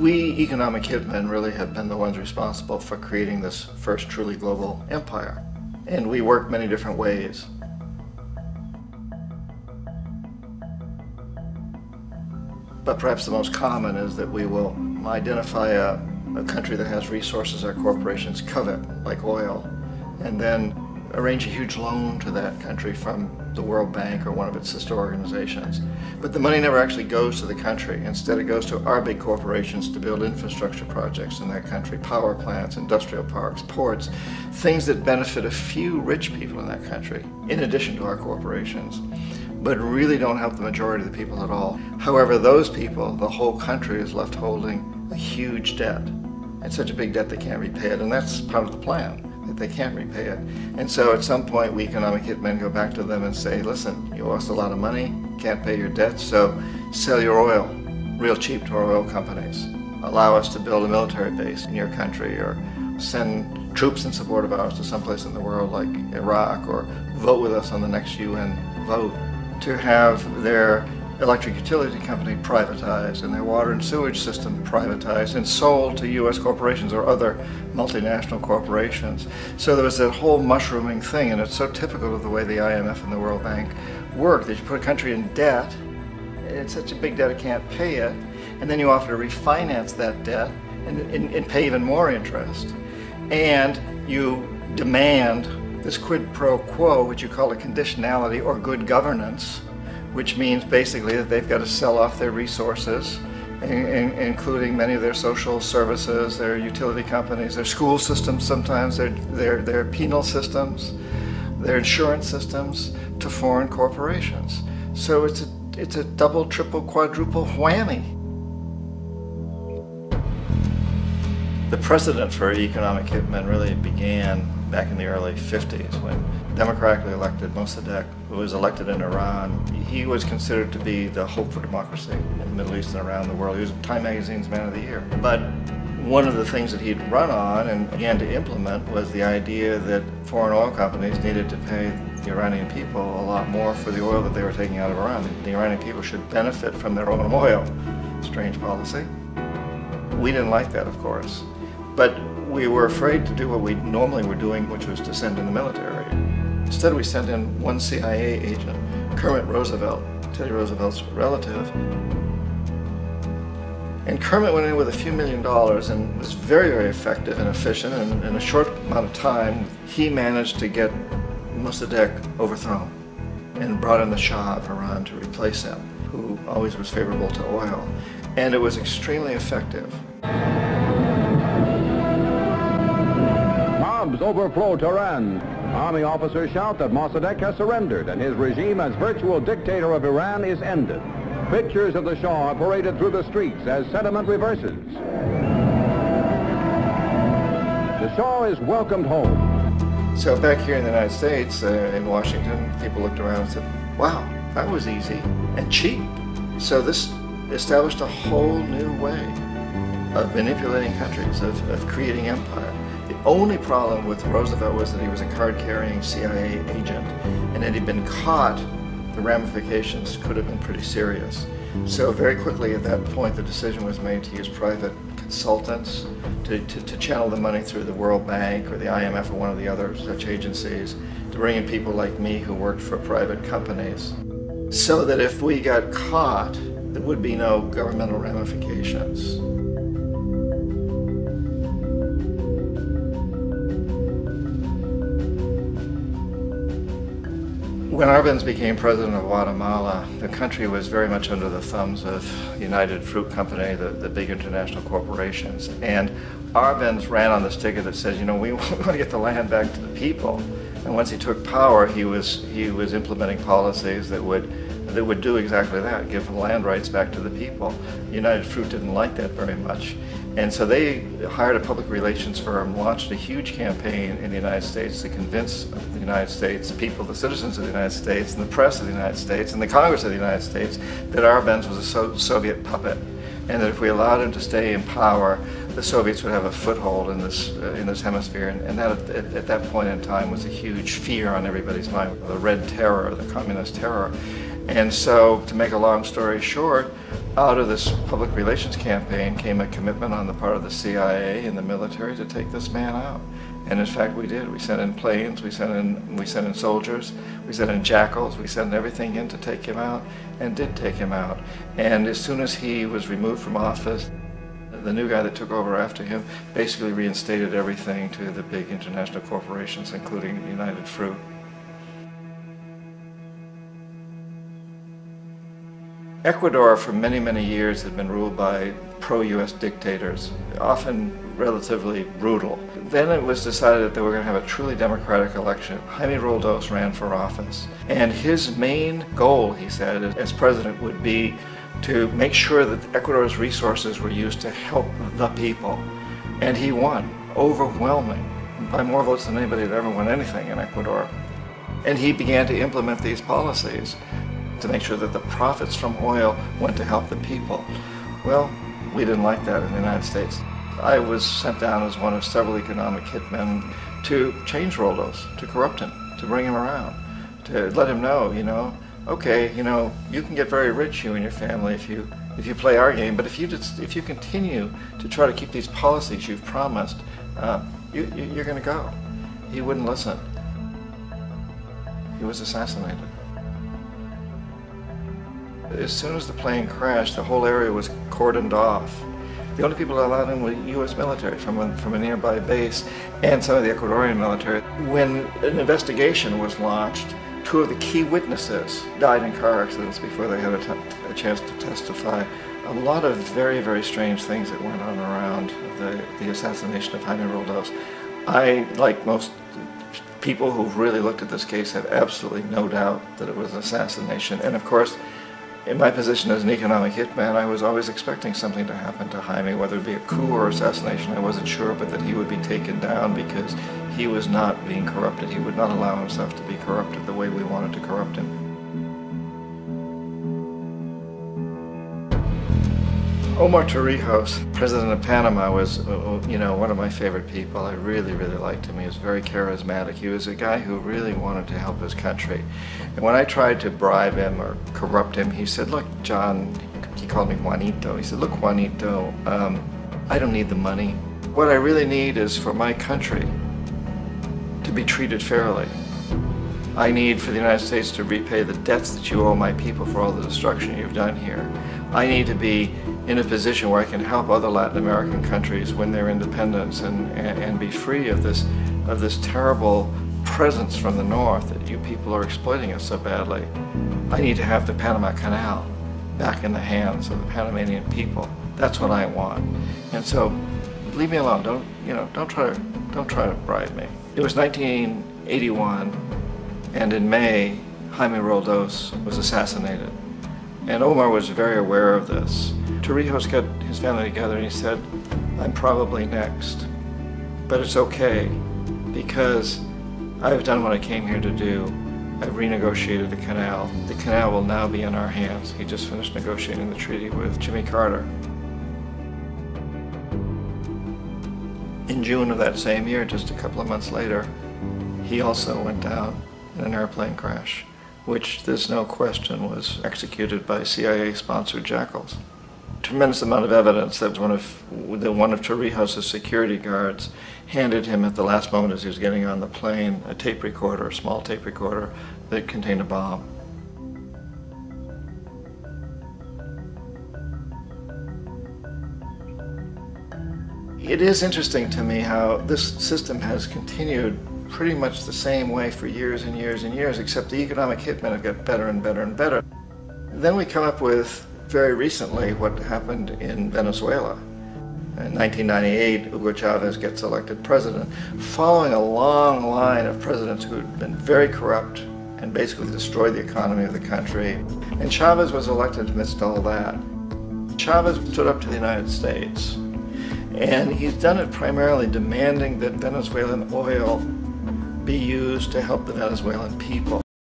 We economic hitmen really have been the ones responsible for creating this first truly global empire. And we work many different ways. But perhaps the most common is that we will identify a country that has resources our corporations covet, like oil, and then arrange a huge loan to that country from the World Bank or one of its sister organizations. But the money never actually goes to the country. Instead, it goes to our big corporations to build infrastructure projects in that country, power plants, industrial parks, ports, things that benefit a few rich people in that country, in addition to our corporations, but really don't help the majority of the people at all. However, those people, the whole country is left holding a huge debt. It's such a big debt they can't repay it, and that's part of the plan, that they can't repay it. And so at some point, we economic hitmen go back to them and say, listen, you owe us a lot of money, can't pay your debts, so sell your oil real cheap to our oil companies. Allow us to build a military base in your country, or send troops in support of ours to someplace in the world like Iraq, or vote with us on the next UN vote. To have their electric utility company privatized and their water and sewage system privatized and sold to U.S. corporations or other multinational corporations. So there was that whole mushrooming thing, and it's so typical of the way the IMF and the World Bank work, that you put a country in debt, it's such a big debt it can't pay it, and then you offer to refinance that debt and pay even more interest. And you demand this quid pro quo, which you call a conditionality or good governance, which means basically that they've got to sell off their resources, including many of their social services, their utility companies, their school systems sometimes, their penal systems, their insurance systems, to foreign corporations. So it's a double, triple, quadruple whammy. The precedent for economic hitmen really began back in the early 50s when democratically elected Mossadegh, who was elected in Iran. He was considered to be the hope for democracy in the Middle East and around the world. He was Time Magazine's Man of the Year. But one of the things that he'd run on and began to implement was the idea that foreign oil companies needed to pay the Iranian people a lot more for the oil that they were taking out of Iran. The Iranian people should benefit from their own oil. Strange policy. We didn't like that, of course. But we were afraid to do what we normally were doing, which was to send in the military. Instead, we sent in one CIA agent, Kermit Roosevelt, Teddy Roosevelt's relative. And Kermit went in with a few $1 million and was very, very effective and efficient. And in a short amount of time, he managed to get Mossadegh overthrown and brought in the Shah of Iran to replace him, who always was favorable to oil. And it was extremely effective. Bombs overflow Tehran. Army officers shout that Mossadegh has surrendered and his regime as virtual dictator of Iran is ended. Pictures of the Shah are paraded through the streets as sentiment reverses. The Shah is welcomed home. So back here in the United States, in Washington, people looked around and said, wow, that was easy and cheap. So this established a whole new way of manipulating countries, of creating empire. The only problem with Roosevelt was that he was a card-carrying CIA agent, and had he been caught, the ramifications could have been pretty serious. So very quickly at that point, the decision was made to use private consultants to channel the money through the World Bank or the IMF or one of the other such agencies, to bring in people like me who worked for private companies, so that if we got caught, there would be no governmental ramifications. When Arbenz became president of Guatemala, the country was very much under the thumbs of United Fruit Company, the big international corporations. And Arbenz ran on this ticket that says, you know, we want to get the land back to the people. And once he took power, he was implementing policies that would do exactly that, give land rights back to the people. United Fruit didn't like that very much. And so they hired a public relations firm, launched a huge campaign in the United States to convince the United States people, the citizens of the United States, and the press of the United States, and the Congress of the United States, that Arbenz was a Soviet puppet, and that if we allowed him to stay in power, the Soviets would have a foothold in this hemisphere. And that, at that point in time, was a huge fear on everybody's mind, the Red Terror, the Communist Terror. And so, to make a long story short, Out of this public relations campaign came a commitment on the part of the CIA and the military to take this man out. And in fact, we did. We sent in planes, we sent in soldiers, we sent in jackals, we sent everything in to take him out, and did take him out. And as soon as he was removed from office, the new guy that took over after him basically reinstated everything to the big international corporations, including United Fruit. Ecuador for many, many years had been ruled by pro-US dictators, often relatively brutal. Then it was decided that they were going to have a truly democratic election. Jaime Roldos ran for office, and his main goal, he said, as president would be to make sure that Ecuador's resources were used to help the people. And he won, overwhelming, by more votes than anybody had ever won anything in Ecuador. And he began to implement these policies to make sure that the profits from oil went to help the people. Well, we didn't like that in the United States. I was sent down as one of several economic hitmen to change Roldos, to corrupt him, to bring him around, to let him know, okay, you can get very rich, you and your family, if you play our game, but if you continue to try to keep these policies you've promised, you're going to go. He wouldn't listen. He was assassinated. As soon as the plane crashed, the whole area was cordoned off. The only people allowed in were U.S. military from a nearby base and some of the Ecuadorian military. When an investigation was launched, 2 of the key witnesses died in car accidents before they had a chance to testify. A lot of very, very strange things that went on around the assassination of Jaime Roldos. I, like most people who've really looked at this case, have absolutely no doubt that it was an assassination. And of course, in my position as an economic hitman, I was always expecting something to happen to Jaime, whether it be a coup or assassination, I wasn't sure, but that he would be taken down because he was not being corrupted. He would not allow himself to be corrupted the way we wanted to corrupt him. Omar Torrijos, president of Panama, was one of my favorite people. I really, really liked him. He was very charismatic. He was a guy who really wanted to help his country. And when I tried to bribe him or corrupt him, he said, look, John, he called me Juanito. He said, look, Juanito, I don't need the money. What I really need is for my country to be treated fairly. I need for the United States to repay the debts that you owe my people for all the destruction you've done here. I need to be in a position where I can help other Latin American countries win their independence and be free of this terrible presence from the north that you people are exploiting us so badly. I need to have the Panama Canal back in the hands of the Panamanian people. That's what I want. And so, leave me alone. Don't try to bribe me. It was 1981, and in May, Jaime Roldos was assassinated. And Omar was very aware of this. Torrijos got his family together and he said, I'm probably next, but it's okay because I've done what I came here to do. I've renegotiated the canal. The canal will now be in our hands. He just finished negotiating the treaty with Jimmy Carter. In June of that same year, just a couple of months later, he also went down in an airplane crash, which there's no question was executed by CIA-sponsored jackals. Tremendous amount of evidence that one of Torrijos' security guards handed him at the last moment as he was getting on the plane a tape recorder, a small tape recorder that contained a bomb. It is interesting to me how this system has continued pretty much the same way for years and years and years, except the economic hitmen have got better and better and better. Then we come up with, very recently, what happened in Venezuela. In 1998, Hugo Chavez gets elected president, following a long line of presidents who had been very corrupt and basically destroyed the economy of the country. And Chavez was elected amidst all that. Chavez stood up to the United States, and he's done it primarily demanding that Venezuelan oil be used to help the Venezuelan people.